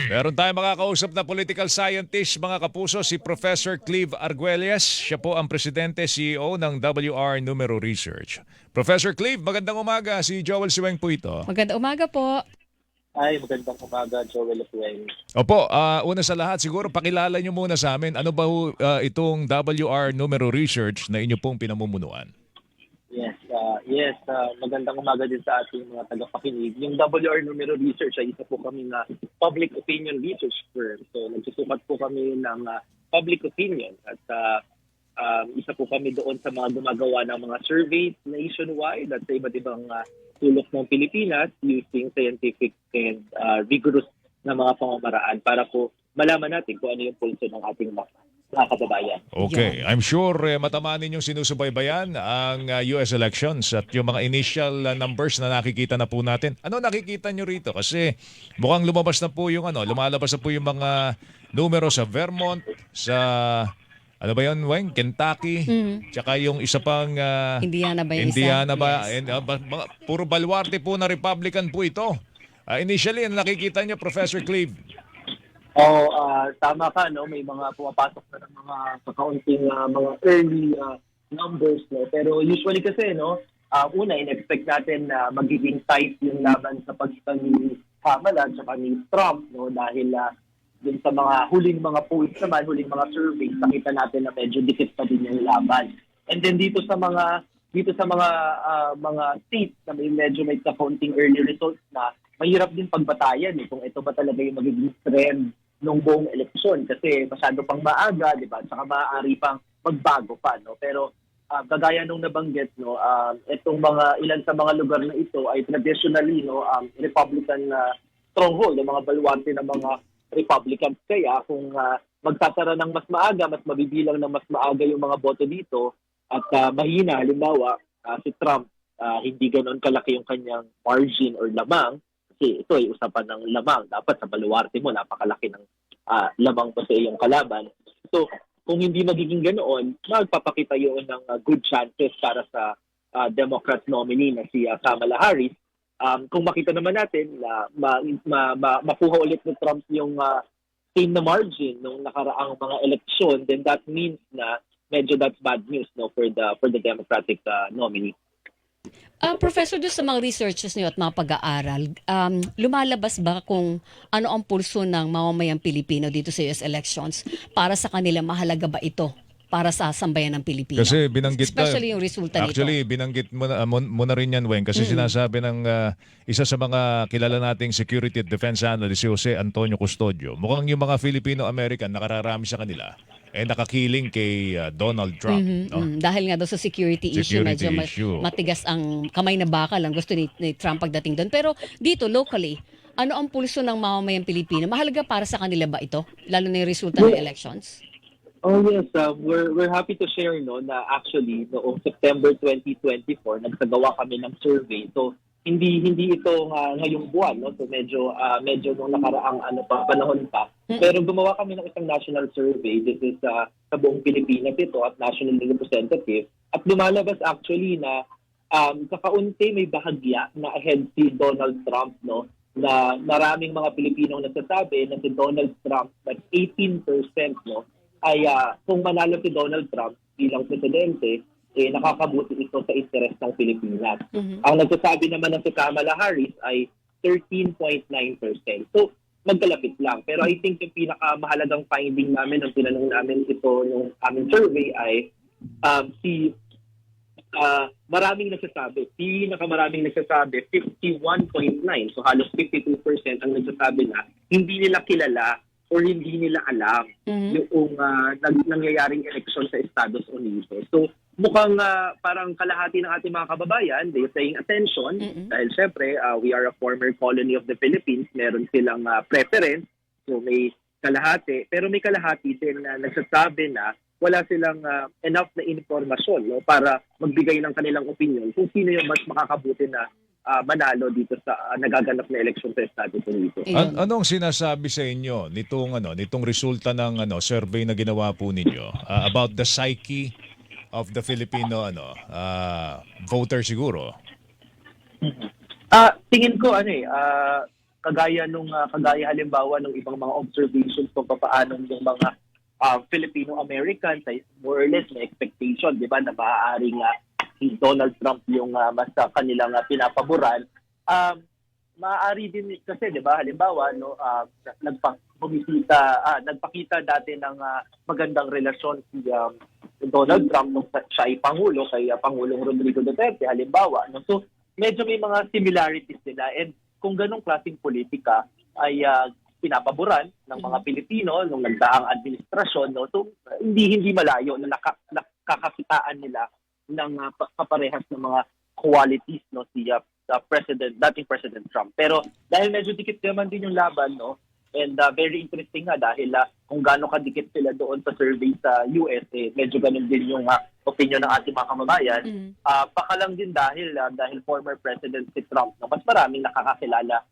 Meron tayong makakausap na political scientist, mga kapuso, si Professor Cleve Arguelles. Siya po ang presidente, CEO ng WR Numero Research. Professor Cleve, magandang umaga. Si Joel Siweng po ito. Magandang umaga po. Ay, magandang umaga, Joel Apuel. Opo, una sa lahat, siguro pakilala nyo muna sa amin. Ano ba itong WR Numero Research na inyo pong pinamumunuan? Magandang umaga din sa ating mga tagapakinig. Yung WR Numero Research ay isa po kami na public opinion research firm. So, nagsusukat po kami ng public opinion at isa po kami doon sa mga gumagawa ng mga surveys nationwide at sa iba't ibang sulok ng Pilipinas using scientific and rigorous na mga pamamaraan para po malaman natin kung ano yung pulso ng ating mga kababayan. Okay, I'm sure matamaan ninyong sinusubaybayan ang US elections at yung mga initial numbers na nakikita na po natin. Ano nakikita nyo rito? Kasi mukhang lumabas na po yung lumalabas na po yung mga numero sa Vermont, sa ano ba yun, Weng? Kentucky, tsaka yung isa pang Indiana ba yung Indiana isa? ba? Yes. And, puro baluarte po na Republican po ito. Initially, ano nakikita nyo, Professor Cleve? Tama ka, no? May mga pumapasok na ng mga kakaunting mga early numbers, no? Pero usually kasi, no, una, in-expect natin na magiging tight yung laban sa pagitan ni Kamala at saka ni Trump, no? Dahil dun sa mga huling mga polls naman, huling mga surveys, nakita natin na medyo dikit pa din yung laban. And then dito sa mga mga states na medyo may kakaunting early results na, mahirap din pagbatayan kung ito ba talaga yung magiging trend ng buong eleksyon kasi masyado pang maaga, di ba? Saka maaari pang magbago pa, no? Pero kagaya nung nabanggit, no, itong mga ilan sa mga lugar na ito ay traditionally, no, Republican stronghold, ng mga baluarte ng mga Republicans. Kaya kung magsasara ng mas maaga, mas mabibilang ng mas maaga yung mga boto dito at mahina, halimbawa, si Trump, hindi ganoon kalaki yung kanyang margin or lamang. Kasi ito ay usapan ng lamang. Dapat sa baluarte mo, napakalaki ng lamang mo sa iyong kalaban. So, kung hindi magiging ganoon, magpapakita yun ng good chances para sa Democrat nominee na si Kamala Harris. Kung makita naman natin na makuha ulit ni Trump yung same na margin nung nakaraang mga eleksyon, then that means na medyo that's bad news, no, for the Democratic nominee. Professor, doon sa mga researches niyo at mga pag-aaral, lumalabas ba kung ano ang pulso ng mamamayang Pilipino dito sa US elections? Para sa kanila, mahalaga ba ito para sa sambayan ng Pilipino? Kasi binanggit especially yung resulta nito. Actually, binanggit mo na rin yan, Weng, kasi sinasabi ng isa sa mga kilala nating security at defense analyst, si Jose Antonio Custodio, mukhang yung mga Filipino-American nakararami sa kanila nakakiling kay Donald Trump. No? Dahil nga doon sa security issue, medyo matigas ang kamay na bakal ang gusto ni Trump pagdating doon. Pero dito, locally, ano ang pulso ng mamamayang Pilipino? Mahalaga para sa kanila ba ito? Lalo na yung resulta ng elections? Oh yes, we're happy to share, no, na actually noong September 2024 nagsagawa kami ng survey. So hindi ito ngayong buwan, no. So medyo nung nakaraang panahon pa. Pero gumawa kami ng isang national survey. This is sa buong Pilipinas ito at national representative. At lumalabas actually na kakaunti may bahagya na ahead si Donald Trump, no, na maraming mga Pilipinong nagsasabi na si Donald Trump, like 18%, no, ay kung manalo si Donald Trump bilang presidente, nakakabuti ito sa interes ng Pilipinas. Ang nagsasabi naman ng si Kamala Harris ay 13.9%. So, magkalapit lang. Pero I think yung pinakamahalagang finding namin, ang tinanong namin ito nung aming survey ay maraming nagsasabi. Pinakamaraming nagsasabi, 51.9%. So, halos 52% ang nagsasabi na hindi nila kilala or hindi nila alam yung nangyayaring eleksyon sa Estados Unidos. So, mukhang parang kalahati ng ating mga kababayan, they're paying attention dahil syempre, we are a former colony of the Philippines. Meron silang preference. So, may kalahati. Pero may kalahati din na nagsasabi na wala silang enough na informasyon, no, para magbigay ng kanilang opinion kung sino yung mas makakabuti na manalo dito sa nagaganap na eleksyon sa Estados Unidos. Anong sinasabi sa inyo nitong resulta ng survey na ginawa po ninyo about the psyche of the Filipino voter siguro? Tingin ko kagaya halimbawa ng ibang mga observations kung paano yung mga Filipino-Americans ay more or less may expectation, di ba, na maaaring si Donald Trump yung mas kanilang pinapaboran. Maaari din kasi, di ba, halimbawa, no, nagpakita dati ng magandang relasyon si Donald Trump nung siya ay Pangulo, kay Pangulong Rodrigo Duterte, halimbawa. No? So, medyo may mga similarities nila. And kung ganong klaseng politika ay pinapaboran ng mga Pilipino nung nagdaang administrasyon, no? So, hindi malayo na nakakakitaan nila ng kaparehas ng mga qualities, no, si dating President Trump. Pero dahil medyo dikit naman din yung laban, no, and very interesting nga dahil kung gaano kadikit sila doon sa survey sa US, medyo ganun din yung opinion ng ating mga kababayan. Baka lang din dahil former President si Trump, no, mas maraming nakakakilala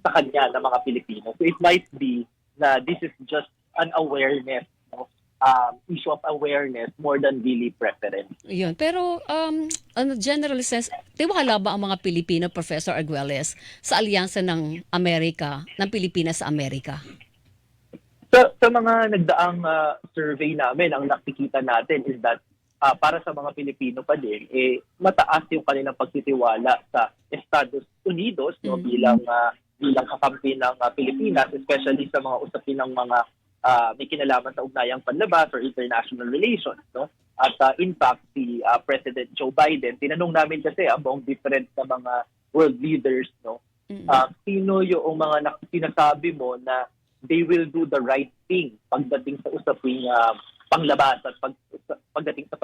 sa kanya ng mga Pilipino. So it might be na this is just an awareness, no, issue of awareness more than really preference. Yun. Pero, general sense, tiwala ba ang mga Pilipino, Professor Arguelles, sa alyansa ng Amerika, ng Pilipinas sa Amerika? Sa mga nagdaang survey namin, ang nakikita natin is that para sa mga Pilipino pa din, mataas yung kanilang pagtitiwala sa Estados Unidos, no, bilang kakampi ng Pilipinas, especially sa mga usapin ng mga may kinalaman sa ugnayang panlabas or international relations, no? At in fact, si President Joe Biden, tinanong namin kasi among different na mga world leaders, no? Sino yung mga sinasabi mo na they will do the right thing pagdating sa usaping panglabas at pagdating sa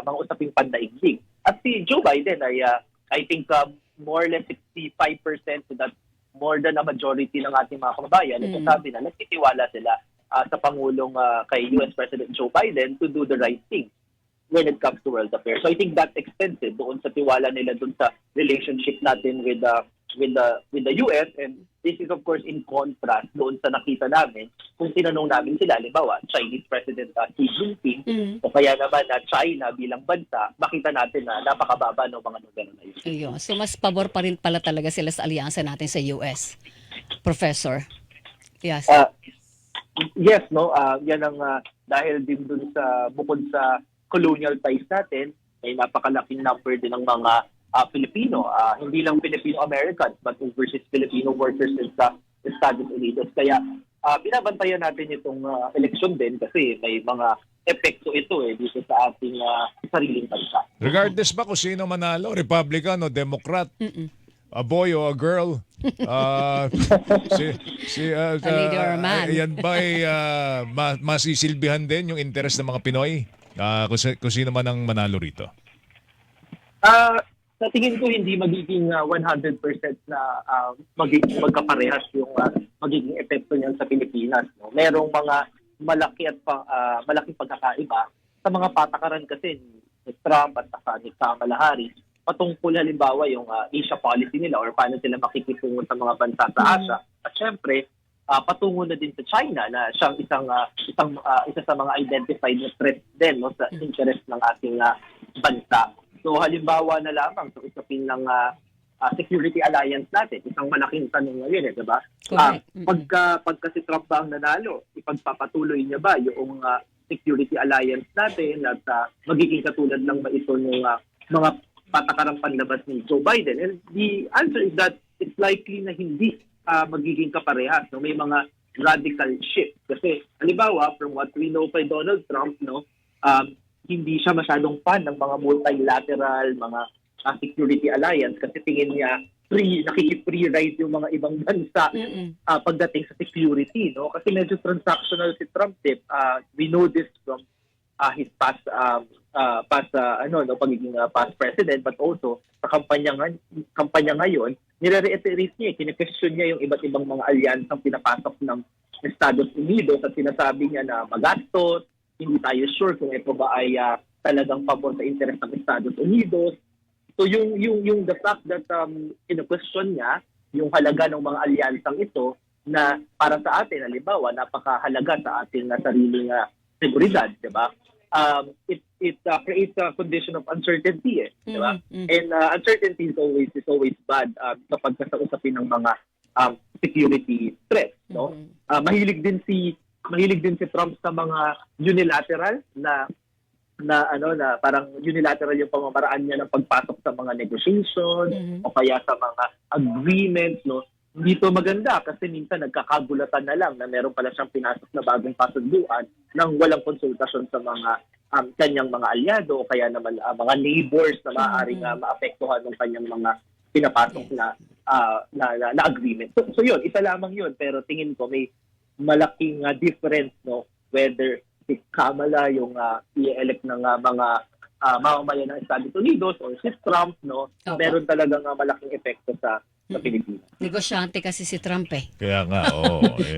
mga usaping pandaigdig. At si Joe Biden ay I think more or less 65% to that, more than a majority ng ating mga kababayan, sabi na nagtitiwala sila sa Pangulong kay US President Joe Biden to do the right thing when it comes to world affairs. So I think that extended doon sa tiwala nila doon sa relationship natin with the US, and this is of course in contrast doon sa nakita namin kung tinanong namin sila, halimbawa Chinese President Xi Jinping o kaya naman na China bilang bansa, makita natin na napakababa ng mga numero na yun. Ayun. So mas pabor pa rin pala talaga sila sa alyansa natin sa US, Professor. Yes. Yes, no, yan ang dahil din dun sa bukod sa colonial ties natin, may napakalaking number din ng mga Filipino, hindi lang Filipino-Americans but overseas Filipino workers din sa Estados Unidos. Kaya binabantayan natin itong eleksyon din kasi may mga epekto ito dito sa ating sariling bansa. Regardless ba kung sino manalo, Republican o Democrat, a boy o a girl, A lady or a man. yan ba ay masisilbihan din yung interest ng mga Pinoy kung sino man ang manalo rito? Sa tingin ko hindi magiging 100% na magiging magkaparehas yung magiging epekto niyan sa Pilipinas. No? Merong mga malaking pagkakaiba sa mga patakaran kasi ni Trump at ni Kamala Harris patungkol halimbawa yung Asia policy nila or paano sila makikitungo sa mga bansa sa Asia. At syempre, patungo na din sa China na siyang isa sa mga identified na threat din, no, sa interest ng ating bansa. So halimbawa na lamang sa usapin ng security alliance natin, isang malaking tanong ngayon, di ba? Pagka si Trump ba ang nanalo, ipagpapatuloy niya ba yung security alliance natin at magiging katulad lang ba ito ng mga patakarang panlabas ni Joe Biden? And the answer is that it's likely na hindi magiging kaparehas. No? May mga radical shift. Kasi, halimbawa, from what we know kay Donald Trump, no, hindi siya masyadong fan ng mga multilateral, mga security alliance kasi tingin niya nakiki-free ride yung mga ibang bansa pagdating sa security. No? Kasi medyo transactional si Trump. We know this from his past pagiging past president, but also sa kampanya ngayon, nire-reiterate niya, kine-question niya yung iba't ibang mga alyansang pinapasok ng Estados Unidos at sinasabi niya na magastos, hindi tayo sure kung ito ba ay talagang pabor sa interest ng Estados Unidos. So yung the fact that kine-question niya yung halaga ng mga alyansang ito na para sa atin, halimbawa, napakahalaga sa ating sariling seguridad, di ba? It creates a condition of uncertainty, di ba? And uncertainty is always bad kapag sa usapin ng mga security threat, no? Mahilig din si Trump sa mga unilateral na parang unilateral yung pamamaraan niya ng pagpasok sa mga negotiation o kaya sa mga agreements, no? Dito maganda kasi minsan nagkakagulatan na lang na meron pala siyang pinasok na bagong kasunduan nang walang konsultasyon sa mga kanyang mga alyado o kaya naman mga neighbors na maaaring maapektuhan ng kanyang mga pinapasok na agreement. So yun, isa lamang yun, pero tingin ko may malaking difference, no, whether si Kamala yung i-elect ng mga mamamayan ng Estados Unidos or si Trump, no, meron talagang malaking epekto sa Pilipinas. Negosyante kasi si Trump eh. Kaya nga,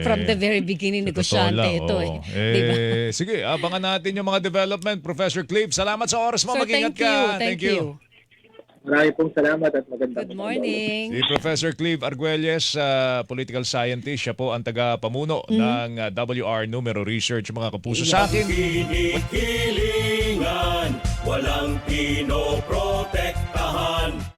From the very beginning, sa totoo negosyante lang, ito oo. Diba? Sige, abangan natin yung mga development. Professor Clive, salamat sa oras mo. Sir, Mag-ingat thank you. ka. Thank you. Maraming pong salamat at magandang Good morning. Si Professor Clive Arguelles, political scientist, siya po ang taga-pamuno ng WR Numero Research. Mga kapuso sa akin. Kinikilingan, walang pinoprotektahan.